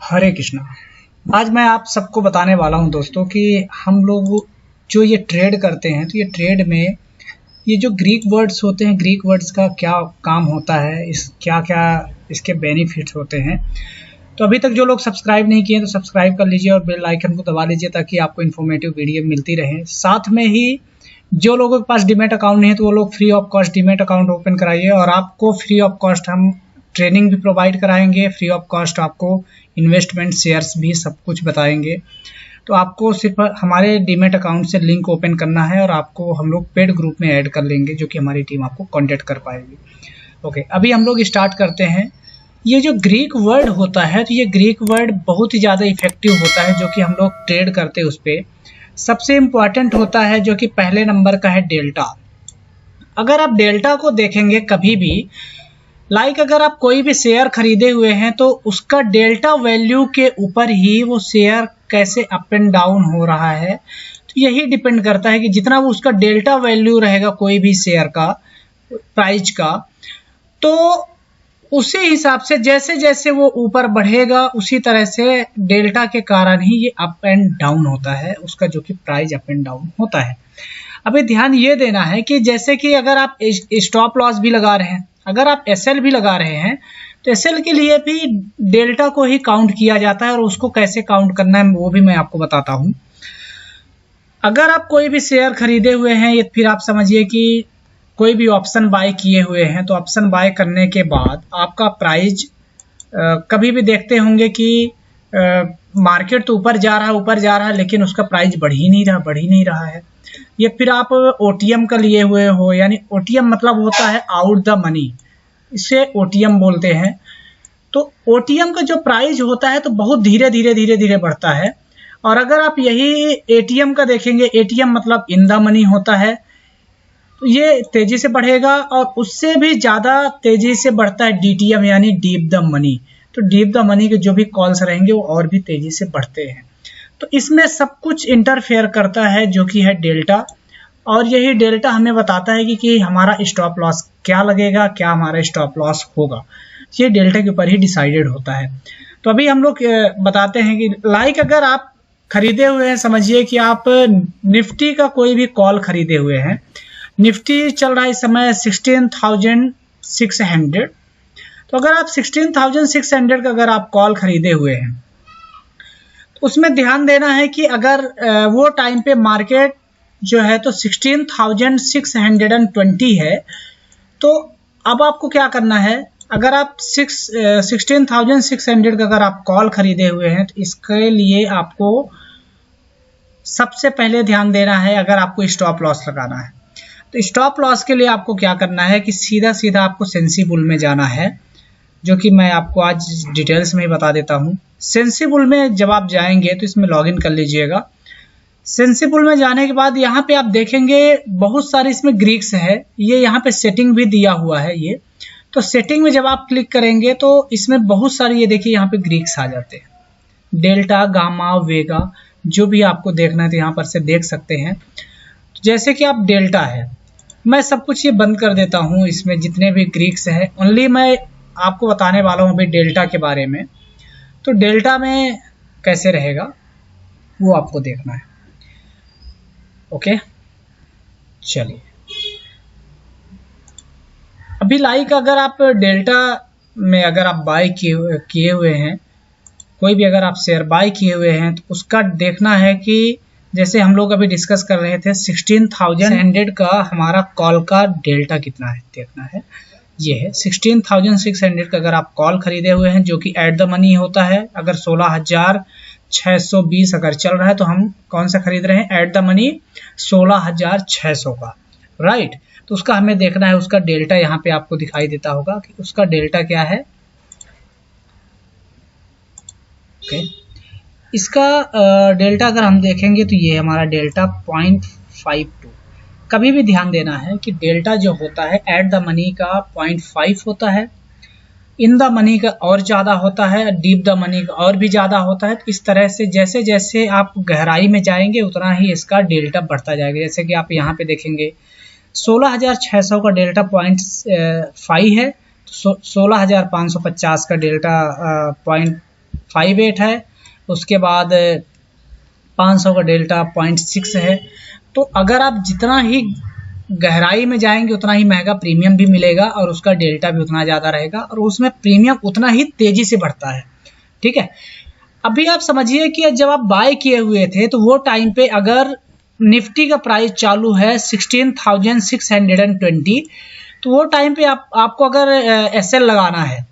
हरे कृष्णा। आज मैं आप सबको बताने वाला हूं दोस्तों कि हम लोग जो ये ट्रेड करते हैं तो ये ट्रेड में ये जो ग्रीक वर्ड्स होते हैं, ग्रीक वर्ड्स का क्या काम होता है, इस क्या क्या इसके बेनिफिट्स होते हैं। तो अभी तक जो लोग सब्सक्राइब नहीं किए तो सब्सक्राइब कर लीजिए और बेल आइकन को दबा लीजिए ताकि आपको इन्फॉर्मेटिव वीडियो मिलती रहे। साथ में ही जो लोगों के पास डीमैट अकाउंट नहीं है तो वो लोग free of cost demat account open कराइए और आपको फ्री ऑफ कॉस्ट हम ट्रेनिंग भी प्रोवाइड कराएंगे, फ्री ऑफ कॉस्ट आपको इन्वेस्टमेंट शेयर्स भी सब कुछ बताएंगे। तो आपको सिर्फ हमारे डीमैट अकाउंट से लिंक ओपन करना है और आपको हम लोग पेड ग्रुप में ऐड कर लेंगे जो कि हमारी टीम आपको कांटेक्ट कर पाएगी। ओके, अभी हम लोग स्टार्ट करते हैं। ये जो ग्रीक वर्ड होता है तो ये ग्रीक वर्ड बहुत ही ज़्यादा इफेक्टिव होता है जो कि हम लोग ट्रेड करते हैं उस पर। सबसे इम्पॉर्टेंट होता है जो कि पहले नंबर का है डेल्टा। अगर आप डेल्टा को देखेंगे कभी भी, अगर आप कोई भी शेयर खरीदे हुए हैं तो उसका डेल्टा वैल्यू के ऊपर ही वो शेयर कैसे अप एंड डाउन हो रहा है, तो यही डिपेंड करता है कि जितना वो उसका डेल्टा वैल्यू रहेगा कोई भी शेयर का प्राइस का, तो उसी हिसाब से जैसे जैसे वो ऊपर बढ़ेगा उसी तरह से डेल्टा के कारण ही ये अप एंड डाउन होता है, उसका जो कि प्राइस अप एंड डाउन होता है। अभी ध्यान ये देना है कि जैसे कि अगर आप स्टॉप लॉस भी लगा रहे हैं, अगर आप एसएल भी लगा रहे हैं तो एसएल के लिए भी डेल्टा को ही काउंट किया जाता है और उसको कैसे काउंट करना है वो भी मैं आपको बताता हूं। अगर आप कोई भी शेयर खरीदे हुए हैं या फिर आप समझिए कि कोई भी ऑप्शन बाय किए हुए हैं, तो ऑप्शन बाय करने के बाद आपका प्राइस कभी भी देखते होंगे कि मार्केट तो ऊपर जा रहा है लेकिन उसका प्राइस बढ़ ही नहीं रहा है। या फिर आप ओटीएम का लिए हुए हो, यानी ओटीएम मतलब होता है आउट द मनी, इसे ओटीएम बोलते हैं। तो ओटीएम का जो प्राइस होता है तो बहुत धीरे धीरे बढ़ता है। और अगर आप यही एटीएम का देखेंगे, एटीएम मतलब इन द मनी होता है, तो ये तेजी से बढ़ेगा और उससे भी ज्यादा तेजी से बढ़ता है डीटीएम यानी डीप द मनी। तो डीप द मनी के जो भी कॉल्स रहेंगे वो और भी तेजी से बढ़ते हैं। तो इसमें सब कुछ इंटरफेयर करता है जो कि है डेल्टा, और यही डेल्टा हमें बताता है कि हमारा स्टॉप लॉस क्या लगेगा, क्या हमारा स्टॉप लॉस होगा। ये डेल्टा के ऊपर ही डिसाइडेड होता है। तो अभी हम लोग बताते हैं कि अगर आप खरीदे हुए हैं, समझिए कि आप निफ्टी का कोई भी कॉल खरीदे हुए हैं, निफ्टी चल रहा है इस समय 16,600। तो अगर आप 16,600 का अगर आप कॉल खरीदे हुए हैं तो उसमें ध्यान देना है कि अगर वो टाइम पे मार्केट जो है तो 16,620 है, तो अब आपको क्या करना है, अगर आप 16,600 का अगर आप कॉल खरीदे हुए हैं तो इसके लिए आपको सबसे पहले ध्यान देना है, अगर आपको स्टॉप लॉस लगाना है तो स्टॉप लॉस के लिए आपको क्या करना है कि सीधा आपको सेंसिबल में जाना है, जो कि मैं आपको आज डिटेल्स में ही बता देता हूं। सेंसिबल में जब आप जाएंगे तो इसमें लॉगिन कर लीजिएगा। सेंसिबल में जाने के बाद यहाँ पे आप देखेंगे बहुत सारे इसमें ग्रीक्स है, ये यहाँ पे सेटिंग भी दिया हुआ है ये। तो सेटिंग में जब आप क्लिक करेंगे तो इसमें बहुत सारे, ये देखिए यहाँ पे ग्रीक्स आ जाते हैं, डेल्टा, गामा, वेगा, जो भी आपको देखना है तो यहाँ पर से देख सकते हैं। जैसे कि आप डेल्टा है, मैं सब कुछ ये बंद कर देता हूँ, इसमें जितने भी ग्रीक्स हैं ओनली मैं आपको बताने वाला हूँ अभी डेल्टा के बारे में। तो डेल्टा में कैसे रहेगा वो आपको देखना है। ओके, चलिए अभी अगर आप डेल्टा में अगर आप बाय किए हुए हैं, कोई भी अगर आप शेयर बाय किए हुए हैं तो उसका देखना है कि जैसे हम लोग अभी डिस्कस कर रहे थे 16,100 का हमारा कॉल का डेल्टा कितना है देखना है। ये है 16,600 का अगर आप कॉल खरीदे हुए हैं जो कि एट द मनी होता है। अगर 16,620 अगर चल रहा है तो हम कौन सा खरीद रहे हैं, एट द मनी 16,600 का, राइट। तो उसका हमें देखना है, उसका डेल्टा यहाँ पे आपको दिखाई देता होगा कि उसका डेल्टा क्या है। ओके, इसका डेल्टा अगर हम देखेंगे तो ये हमारा डेल्टा 0.52। कभी भी ध्यान देना है कि डेल्टा जो होता है एट द मनी का 0.5 होता है, इन द मनी का और ज़्यादा होता है, डीप द मनी का और भी ज़्यादा होता है। तो इस तरह से जैसे जैसे आप गहराई में जाएंगे उतना ही इसका डेल्टा बढ़ता जाएगा। जैसे कि आप यहाँ पे देखेंगे 16,600 का डेल्टा 0.5 है, तो 16,550 का डेल्टा 0.58 है, उसके बाद 500 का डेल्टा 0.6 है। तो अगर आप जितना ही गहराई में जाएंगे उतना ही महंगा प्रीमियम भी मिलेगा और उसका डेल्टा भी उतना ज़्यादा रहेगा और उसमें प्रीमियम उतना ही तेजी से बढ़ता है। ठीक है, अभी आप समझिए कि जब आप बाय किए हुए थे तो वो टाइम पे अगर निफ्टी का प्राइस चालू है 16,620, तो वो टाइम पे आपको अगर एसएल लगाना है,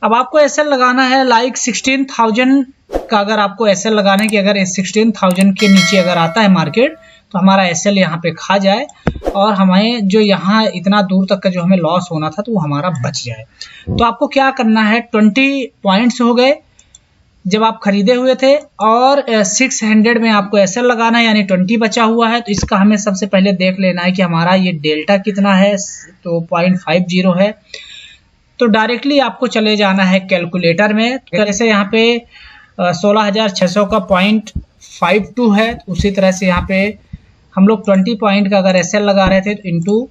अब आपको एसएल लगाना है लाइक 16,000 का, अगर आपको एसएल लगाना है कि अगर 16,000 के नीचे अगर आता है मार्केट तो हमारा एसएल यहाँ पे खा जाए और हमें जो यहाँ इतना दूर तक का जो हमें लॉस होना था तो वो हमारा बच जाए। तो आपको क्या करना है, 20 पॉइंट्स हो गए जब आप खरीदे हुए थे और 600 में आपको एसएल लगाना है, यानी 20 बचा हुआ है। तो इसका हमें सबसे पहले देख लेना है कि हमारा ये डेल्टा कितना है, तो 0.50 है। तो डायरेक्टली आपको चले जाना है कैलकुलेटर में, जैसे यहाँ पे 16,600 का 0.52 है, उसी तरह से यहाँ पे हम लोग 20 पॉइंट का अगर एसएल लगा रहे थे तो इंटू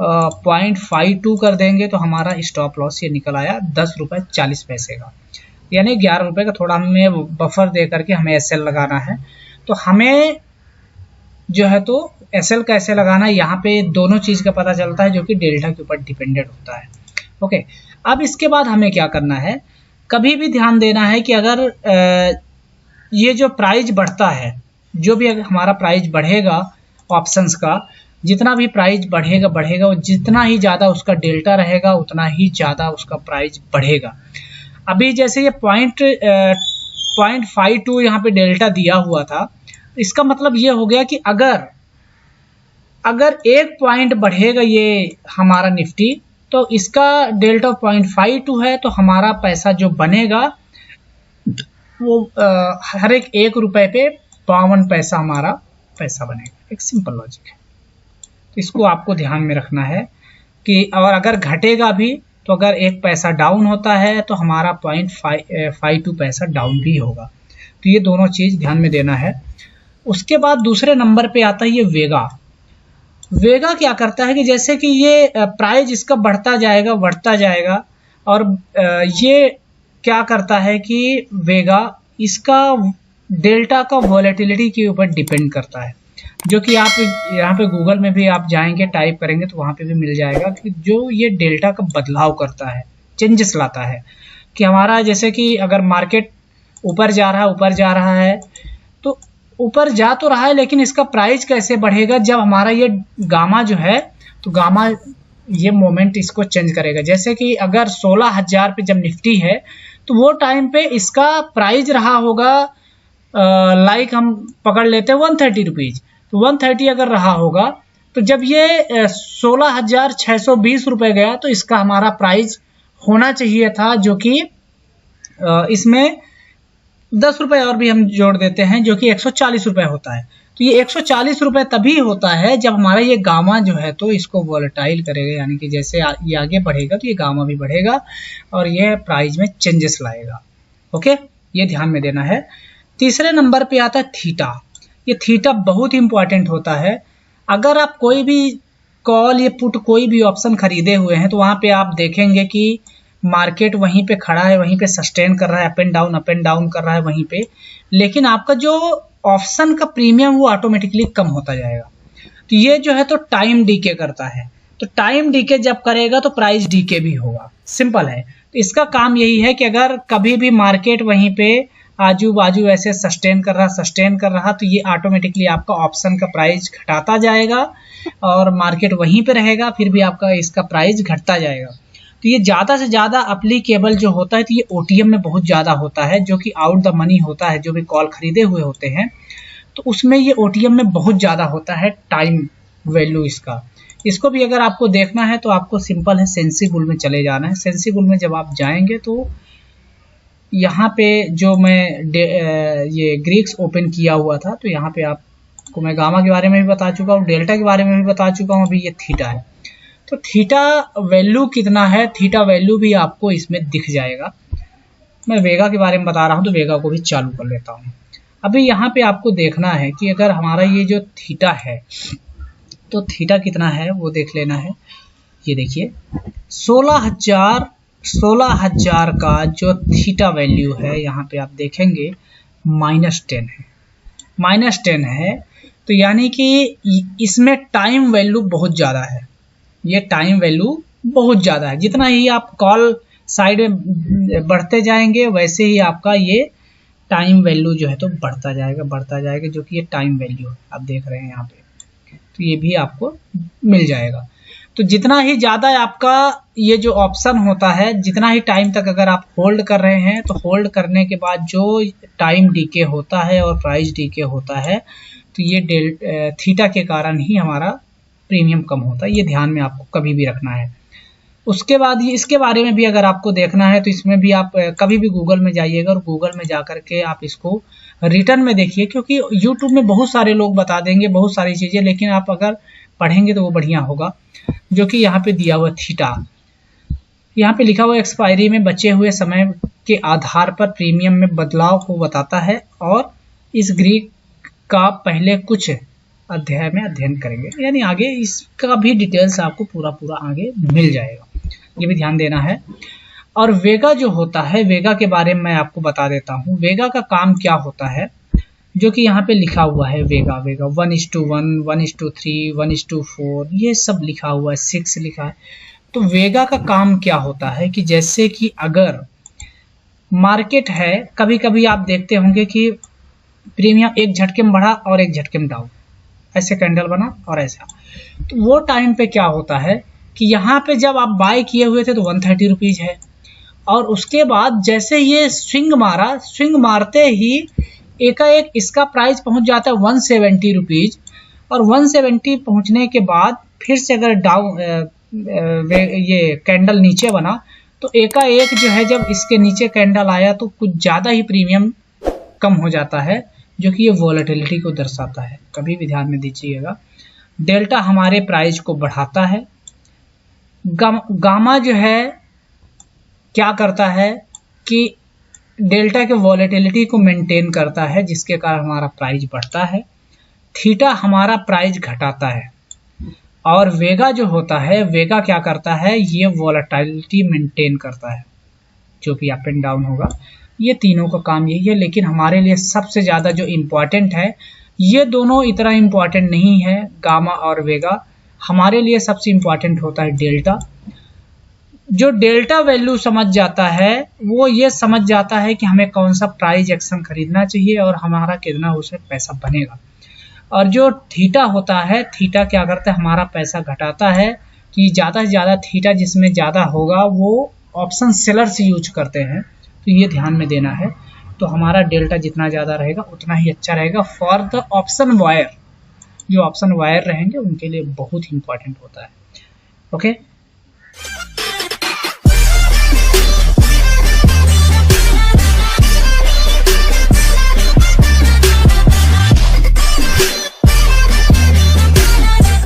0.52 कर देंगे तो हमारा स्टॉप लॉस ये निकल आया 10 रुपये 40 पैसे का, यानी 11 रुपये का थोड़ा हमें बफर दे करके हमें एसएल लगाना है। तो हमें जो है तो एसएल कैसे लगाना है, यहाँ पे दोनों चीज़ का पता चलता है जो कि डेल्टा के ऊपर डिपेंडेंट होता है। ओके, अब इसके बाद हमें क्या करना है, कभी भी ध्यान देना है कि अगर ये जो प्राइस बढ़ता है, जो भी अगर हमारा प्राइस बढ़ेगा ऑप्शंस का, जितना भी प्राइस बढ़ेगा वो जितना ही ज़्यादा उसका डेल्टा रहेगा उतना ही ज़्यादा उसका प्राइस बढ़ेगा। अभी जैसे ये 0.52 यहाँ पे डेल्टा दिया हुआ था, इसका मतलब ये हो गया कि अगर 1 पॉइंट बढ़ेगा ये हमारा निफ्टी तो इसका डेल्टा 0.52 है, तो हमारा पैसा जो बनेगा वो हर एक 1 रुपये पे 52 पैसा हमारा पैसा बनेगा। एक सिंपल लॉजिक है, तो इसको आपको ध्यान में रखना है कि और अगर घटेगा भी तो अगर 1 पैसा डाउन होता है तो हमारा 0.52 पैसा डाउन भी होगा। तो ये दोनों चीज़ ध्यान में देना है। उसके बाद दूसरे नंबर पे आता है ये वेगा। वेगा क्या करता है कि जैसे कि ये प्राइस इसका बढ़ता जाएगा और ये क्या करता है कि वेगा इसका डेल्टा का वॉलेटिलिटी के ऊपर डिपेंड करता है, जो कि आप यहाँ पे गूगल में भी आप जाएंगे टाइप करेंगे तो वहाँ पे भी मिल जाएगा कि जो ये डेल्टा का बदलाव करता है, चेंजेस लाता है कि हमारा जैसे कि अगर मार्केट ऊपर जा रहा है तो ऊपर जा तो रहा है, लेकिन इसका प्राइस कैसे बढ़ेगा जब हमारा ये गामा जो है, तो गामा ये मोमेंट इसको चेंज करेगा। जैसे कि अगर 16,000 पे जब निफ्टी है तो वो टाइम पे इसका प्राइस रहा होगा लाइक हम पकड़ लेते हैं 130 रुपीज़, तो 130 अगर रहा होगा तो जब ये 16,620 रुपये गया तो इसका हमारा प्राइस होना चाहिए था, जो कि इसमें 10 रुपये और भी हम जोड़ देते हैं जो कि 140 रुपये होता है। तो ये 140 रुपये तभी होता है जब हमारा ये गामा जो है तो इसको वॉलेटाइल करेगा, यानी कि जैसे ये आगे बढ़ेगा तो ये गामा भी बढ़ेगा और ये प्राइस में चेंजेस लाएगा। ओके, ये ध्यान में देना है। तीसरे नंबर पे आता है थीटा। ये थीटा बहुत इंपॉर्टेंट होता है। अगर आप कोई भी कॉल या पुट कोई भी ऑप्शन खरीदे हुए हैं तो वहाँ पे आप देखेंगे कि मार्केट वहीं पे खड़ा है, वहीं पे सस्टेन कर रहा है, अप एंड डाउन कर रहा है वहीं पे, लेकिन आपका जो ऑप्शन का प्रीमियम वो ऑटोमेटिकली कम होता जाएगा। तो ये जो है तो टाइम डीके करता है, तो टाइम डीके जब करेगा तो प्राइस डीके भी होगा। सिंपल है। तो इसका काम यही है कि अगर कभी भी मार्केट वहीं पे आजू बाजू ऐसे सस्टेन कर रहा तो ये ऑटोमेटिकली आपका ऑप्शन का प्राइस घटाता जाएगा और मार्केट वहीं पे रहेगा, फिर भी आपका इसका प्राइस घटता जाएगा। तो ये ज़्यादा से ज़्यादा अप्लीकेबल जो होता है तो ये ओटीएम में बहुत ज़्यादा होता है, जो कि आउट द मनी होता है, जो भी कॉल खरीदे हुए होते हैं तो उसमें ये ओटीएम में बहुत ज़्यादा होता है टाइम वैल्यू इसका। इसको भी अगर आपको देखना है तो आपको सिंपल है सेंसिबुल में चले जाना है। सेंसिबुल में जब आप जाएंगे तो यहाँ पे जो मैं ये ग्रीक्स ओपन किया हुआ था तो यहाँ पे आपको मैं गामा के बारे में भी बता चुका हूँ, डेल्टा के बारे में भी बता चुका हूँ। अभी ये थीटा है, तो थीटा वैल्यू कितना है, थीटा वैल्यू भी आपको इसमें दिख जाएगा। मैं वेगा के बारे में बता रहा हूँ तो वेगा को भी चालू कर लेता हूँ। अभी यहाँ पे आपको देखना है कि अगर हमारा ये जो थीटा है तो थीटा कितना है वो देख लेना है। ये देखिए 16,000 16,000 का जो थीटा वैल्यू है यहाँ पे आप देखेंगे -10 है, -10 है। तो यानी कि इसमें टाइम वैल्यू बहुत ज़्यादा है, ये टाइम वैल्यू बहुत ज़्यादा है। जितना ही आप कॉल साइड में बढ़ते जाएंगे वैसे ही आपका ये टाइम वैल्यू जो है तो बढ़ता जाएगा, जो कि ये टाइम वैल्यू है आप देख रहे हैं यहाँ पे। तो ये भी आपको मिल जाएगा। तो जितना ही ज़्यादा आपका ये जो ऑप्शन होता है, जितना ही टाइम तक अगर आप होल्ड कर रहे हैं तो होल्ड करने के बाद जो टाइम डीके होता है और प्राइस डीके होता है, तो ये थीटा के कारण ही हमारा प्रीमियम कम होता है। ये ध्यान में आपको कभी भी रखना है। उसके बाद ये इसके बारे में भी अगर आपको देखना है तो इसमें भी आप कभी भी गूगल में जाइएगा और गूगल में जा कर के आप इसको रिटर्न में देखिए, क्योंकि यूट्यूब में बहुत सारे लोग बता देंगे बहुत सारी चीज़ें, लेकिन आप अगर पढ़ेंगे तो वो बढ़िया होगा। जो कि यहाँ पे दिया हुआ थीटा, यहाँ पे लिखा हुआ एक्सपायरी में बचे हुए समय के आधार पर प्रीमियम में बदलाव को बताता है, और इस ग्रीक का पहले कुछ अध्याय में अध्ययन करेंगे। यानी आगे इसका भी डिटेल्स आपको पूरा आगे मिल जाएगा, ये भी ध्यान देना है। और वेगा जो होता है, वेगा के बारे में मैं आपको बता देता हूँ। वेगा का काम क्या होता है, जो कि यहाँ पे लिखा हुआ है। वेगा 1:1, 1:3, 1:4 ये सब लिखा हुआ है, 6 लिखा है। तो वेगा का काम क्या होता है कि जैसे कि अगर मार्केट है, कभी कभी आप देखते होंगे कि प्रीमियम एक झटके में बढ़ा और एक झटके में डाउन, ऐसे कैंडल बना और ऐसा। तो वो टाइम पे क्या होता है कि यहाँ पे जब आप बाय किए हुए थे तो 130 रुपीज है, और उसके बाद जैसे ये स्विंग मारा, स्विंग मारते ही एकाएक इसका प्राइस पहुंच जाता है 170 रुपीज, और 170 पहुंचने के बाद फिर से अगर डाउन ये कैंडल नीचे बना तो एकाएक जो है जब इसके नीचे कैंडल आया तो कुछ ज़्यादा ही प्रीमियम कम हो जाता है, जो कि ये वॉलेटिलिटी को दर्शाता है। कभी भी ध्यान में दीजिएगा। डेल्टा हमारे प्राइस को बढ़ाता है। गामा जो है क्या करता है कि डेल्टा के वॉलेटिलिटी को मेंटेन करता है, जिसके कारण हमारा प्राइस बढ़ता है। थीटा हमारा प्राइस घटाता है, और वेगा जो होता है, वेगा क्या करता है, ये वॉलेटिलिटी मेंटेन करता है, जो कि अप एंड डाउन होगा। ये तीनों का काम यही है, लेकिन हमारे लिए सबसे ज़्यादा जो इम्पोर्टेंट है, ये दोनों इतना इम्पोर्टेंट नहीं है, गामा और वेगा। हमारे लिए सबसे इम्पोर्टेंट होता है डेल्टा। जो डेल्टा वैल्यू समझ जाता है वो ये समझ जाता है कि हमें कौन सा प्राइस एक्शन खरीदना चाहिए और हमारा कितना उसमें पैसा बनेगा। और जो थीटा होता है, थीटा क्या करता है, हमारा पैसा घटाता है। कि ज़्यादा से ज़्यादा थीटा जिसमें ज़्यादा होगा वो ऑप्शन सेलर्स यूज करते हैं, तो ये ध्यान में देना है। तो हमारा डेल्टा जितना ज़्यादा रहेगा उतना ही अच्छा रहेगा फॉर द ऑप्शन वायर। जो ऑप्शन वायर रहेंगे उनके लिए बहुत इंपॉर्टेंट होता है। ओके।